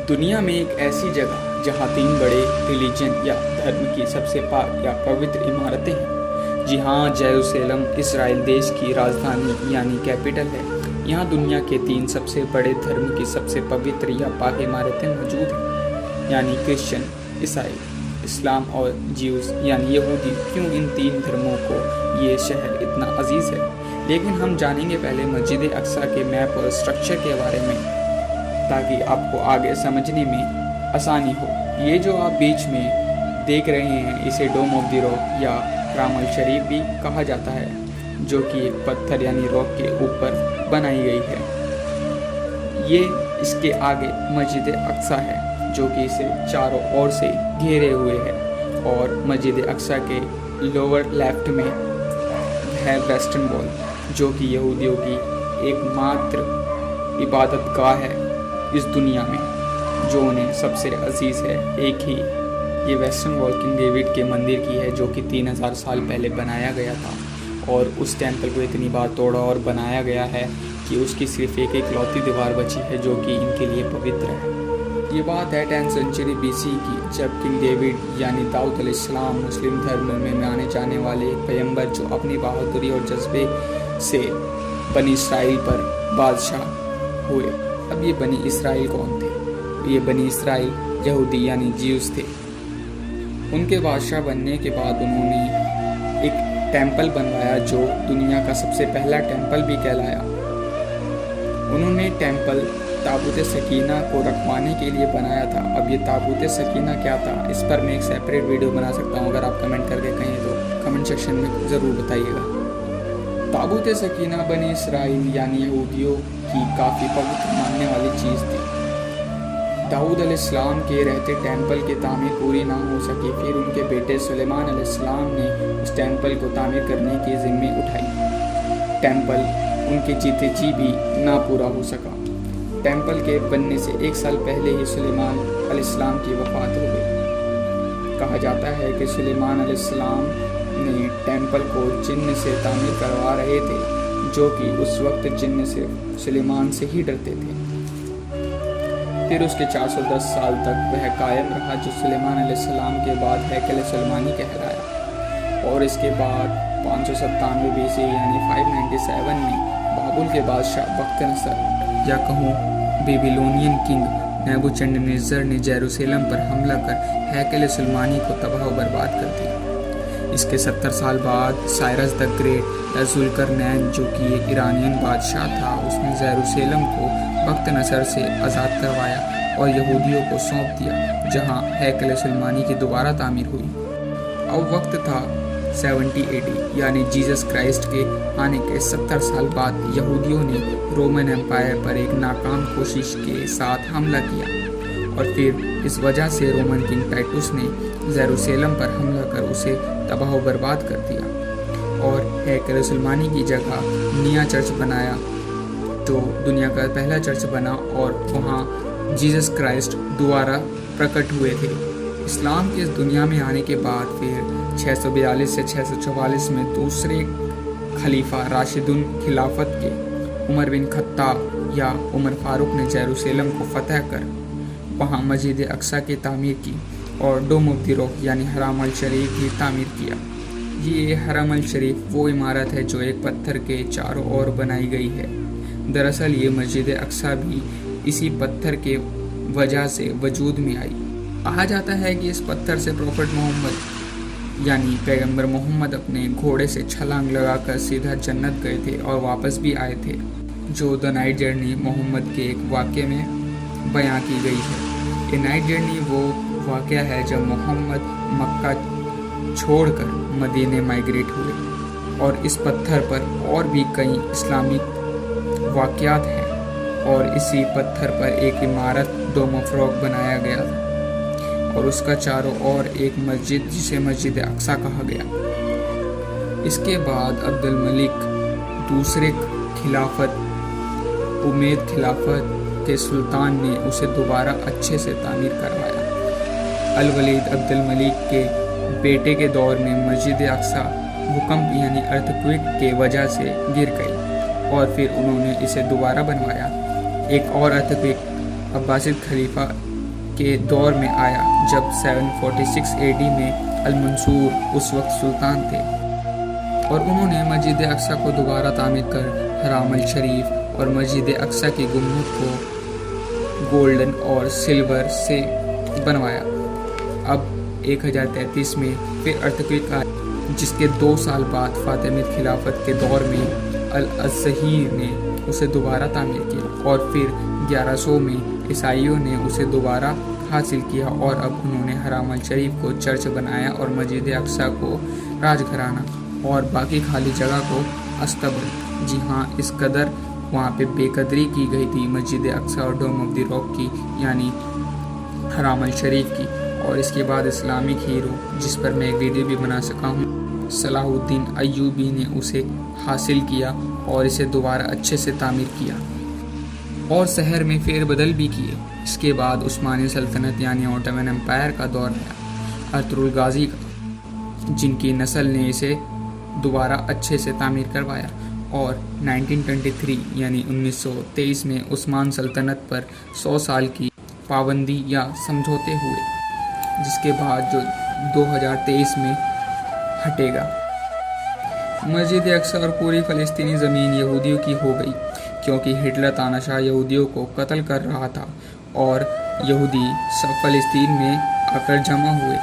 دنیا میں ایک ایسی جگہ جہاں 3 بڑے ریلیجن یا دھرم کی سب سے پاک یا پوتر عمارتیں ہیں۔ جی ہاں، یروشلم اسرائیل دیش کی راجدھانی یعنی کیپٹل ہے۔ یہاں دنیا کے 3 سب سے بڑے دھرم کی سب سے پوتر یا پاک عمارتیں موجود ہیں، یعنی کرسچن، عیسائی، اسلام اور جیوز یعنی یہودی۔ کیوں ان 3 دھرموں کو یہ شہر اتنا عزیز ہے؟ لیکن ہم جانیں گے پہلے مسجد اقصیٰ کے میپ اور اسٹرکچر کے بارے میں، تاکہ آپ کو آگے سمجھنے میں آسانی ہو۔ یہ جو آپ بیچ میں دیکھ رہے ہیں، اسے ڈوم آف دی راک یا حرم الشریف بھی کہا جاتا ہے، جو کہ ایک پتھر یعنی راک کے اوپر بنائی گئی ہے۔ یہ اس کے آگے مسجد اقصیٰ ہے، جو کہ اسے چاروں اور سے گھیرے ہوئے ہے، اور مسجد اقصیٰ کے لوور لیفٹ میں ہے ویسٹرن وال، جو کہ یہودیوں کی ایک ماتر عبادت گاہ ہے اس دنیا میں، جو انہیں سب سے عزیز ہے۔ ایک ہی یہ ویسٹرن وال کنگ ڈیوڈ کے مندر کی ہے، جو کہ 3000 سال پہلے بنایا گیا تھا، اور اس ٹیمپل کو اتنی بار توڑا اور بنایا گیا ہے کہ اس کی صرف ایک اکلوتی دیوار بچی ہے، جو کہ ان کے لیے پوتر ہے۔ یہ بات ہے 10 سینچری BC کی، جب کنگ ڈیوڈ یعنی داؤد علیہ السلام مسلم دھرم میں مانے جانے والے ایک پیغمبر، جو اپنی بہادری اور جذبے سے بنی اسرائیل پر بادشاہ ہوئے۔ اب یہ بنی اسرائیل کون تھے؟ یہ بنی اسرائیل یہودی یعنی جیوز تھے۔ ان کے بادشاہ بننے کے بعد انہوں نے ایک ٹیمپل بنوایا، جو دنیا کا سب سے پہلا ٹیمپل بھی کہلایا۔ انہوں نے ٹیمپل تابوت سکینہ کو رکھوانے کے لیے بنایا تھا۔ اب یہ تابوت سکینہ کیا تھا، اس پر میں ایک سیپریٹ ویڈیو بنا سکتا ہوں، اگر آپ کمنٹ کر کے کہیں تو کمنٹ سیکشن میں ضرور بتائیے گا۔ تابوت سکینہ بنی اسرائیل یعنی یہودیوں کی کافی پوتر ماننے والی چیز تھی۔ داؤد علیہ السلام کے رہتے ٹیمپل کی تعمیر پوری نہ ہو سکی، پھر ان کے بیٹے سلیمان علیہ السلام نے اس ٹیمپل کو تعمیر کرنے کی ذمہ اٹھائی۔ ٹیمپل ان کے جیتے جی بھی نہ پورا ہو سکا۔ ٹیمپل کے بننے سے 1 سال پہلے ہی سلیمان علیہ السلام کی وفات ہو گئی۔ کہا جاتا ہے کہ سلیمان علیہ السلام نے ٹیمپل کو جن سے تعمیر کروا رہے تھے، جو کہ اس وقت جن صرف سلیمان سے ہی ڈرتے تھے۔ پھر اس کے 410 سال تک وہ قائم رہا، جو سلیمان علیہ السلام کے بعد ہیکل سلیمانی کہلایا، اور اس کے بعد 597 BC یعنی 597 میں بابل کے بادشاہ بخت نصر یا کہوں بیبیلونین کنگ نیبوچڈنیزر نے یروشلم پر حملہ کر ہیکل سلیمانی کو تباہ و برباد کر دیا۔ اس کے 70 سال بعد سائرس دی گریٹ یا ذوالقرنین، جو کہ ایک ایرانین بادشاہ تھا، اس نے یروشلم کو بخت نصر سے آزاد کروایا اور یہودیوں کو سونپ دیا، جہاں ہیکل سلیمانی کی دوبارہ تعمیر ہوئی۔ اب وقت تھا 70 AD یعنی جیزس کرائسٹ کے آنے کے 70 سال بعد یہودیوں نے رومن امپائر پر ایک ناکام کوشش کے ساتھ حملہ کیا، اور پھر اس وجہ سے رومن کنگ ٹائٹس نے یروشلم پر حملہ کر اسے تباہ و برباد کر دیا، اور ہیکل سلیمانی کی جگہ نیا چرچ بنایا، جو دنیا کا پہلا چرچ بنا، اور وہاں جیزس کرائسٹ دوبارہ پرکٹ ہوئے تھے۔ اسلام کے اس دنیا میں آنے کے بعد پھر 642 سے 644 میں دوسرے خلیفہ راشدun خلافت کے عمر بن خطاب یا عمر فاروق نے یروشلم کو فتح کر وہاں مسجد اقصیٰ کی تعمیر کی، اور ڈوم آف دی راک یعنی حرم الشریف بھی تعمیر کیا۔ یہ حرم الشریف وہ عمارت ہے جو ایک پتھر کے چاروں اور بنائی گئی ہے۔ دراصل یہ مسجد اقصیٰ بھی اسی پتھر کے وجہ سے وجود میں آئی۔ کہا جاتا ہے کہ اس پتھر سے پروفٹ محمد یعنی پیغمبر محمد اپنے گھوڑے سے چھلانگ لگا کر سیدھا جنت گئے تھے اور واپس بھی آئے تھے، جو دی نائٹ جرنی محمد کے ایک واقعے میں بیان کی گئی ہے۔ یہ نائٹ جرنی وہ واقعہ ہے جب محمد مکہ چھوڑ کر مدینے مائیگریٹ ہوئے، اور اس پتھر پر اور بھی کئی اسلامک واقعات ہیں، اور اسی پتھر پر ایک عمارت ڈوم آف راک بنایا گیا، اور اس کا چاروں اور ایک مسجد جسے مسجد اقصیٰ کہا گیا۔ اس کے بعد عبد الملک دوسرے خلافت امید خلافت کے سلطان نے اسے دوبارہ اچھے سے تعمیر کروایا۔ الولید عبد الملک کے بیٹے کے دور میں مسجد اقصیٰ بھوکمپ یعنی ارتھکویک کے وجہ سے گر گئی، اور پھر انہوں نے اسے دوبارہ بنوایا۔ ایک اور ارتھکویک عباسد خلیفہ کے دور میں آیا جب 746 AD میں المنصور اس وقت سلطان تھے، اور انہوں نے مسجد اقصی کو دوبارہ تعمیر کر حرام الشریف اور مسجد اقصی کی گنبد کو گولڈن اور سلور سے بنوایا۔ اب 1033 میں پھر ارتقویق آیا، جس کے 2 سال بعد فاطمید خلافت کے دور میں الازہیر نے اسے دوبارہ تعمیر کیا، اور پھر 1100 میں عیسائیوں نے اسے دوبارہ حاصل کیا، اور اب انہوں نے حرام الشریف کو چرچ بنایا اور مسجد اقصی کو راج گھرانہ اور باقی خالی جگہ کو استبل۔ جی ہاں، اس قدر وہاں پہ بے قدری کی گئی تھی مسجد اقصی اور ڈوم آف دی راک کی، یعنی حرام الشریف کی۔ اور اس کے بعد اسلامک ہیرو، جس پر میں ایک ویڈیو بھی بنا سکا ہوں، صلاح الدین ایوبی نے اسے حاصل کیا اور اسے دوبارہ اچھے سے تعمیر کیا اور شہر میں فیر بدل بھی کیے۔ اس کے بعد عثمانی سلطنت یعنی اوٹومن امپائر کا دور آیا، ارطغرل غازی کا، جن کی نسل نے اسے دوبارہ اچھے سے تعمیر کروایا، اور 1923 یعنی 1923 میں عثمان سلطنت پر 100 سال کی پابندی یا سمجھوتے ہوئے، جس کے بعد جو 2023 میں ہٹے گا۔ مسجد اقصی اور پوری فلسطینی زمین یہودیوں کی ہو گئی، کیونکہ ہٹلر تاناشاہ یہودیوں کو قتل کر رہا تھا، اور یہودی سب فلسطین میں آ کر جمع ہوئے،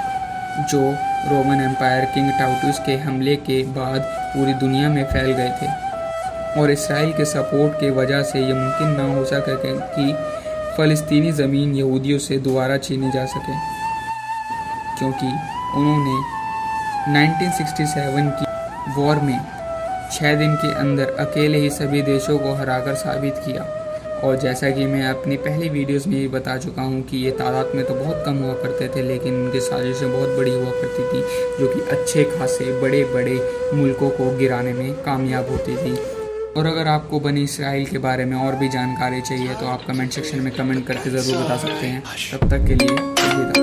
جو رومن امپائر کنگ ٹاؤٹس کے حملے کے بعد پوری دنیا میں پھیل گئے تھے، اور اسرائیل کے سپورٹ کی وجہ سے یہ ممکن نہ ہو سکے کہ فلسطینی زمین یہودیوں سے دوبارہ چھینی جا سکے، کیونکہ انہوں نے 1967 کی وار میں 6 دن کے اندر اکیلے ہی سبھی دیشوں کو ہرا کر ثابت کیا۔ اور جیسا کہ میں اپنی پہلی ویڈیوز میں بھی بتا چکا ہوں کہ یہ تعداد میں تو بہت کم ہوا کرتے تھے، لیکن ان کی سازشیں بہت بڑی ہوا کرتی تھی، جو کہ اچھے خاصے بڑے بڑے ملکوں کو گرانے میں کامیاب ہوتی تھی۔ اور اگر آپ کو بنی اسرائیل کے بارے میں اور بھی جانکاری چاہیے تو آپ کمنٹ سیکشن میں کمنٹ کر کے ضرور بتا سکتے ہیں۔ تب تک کے لیے الوداع۔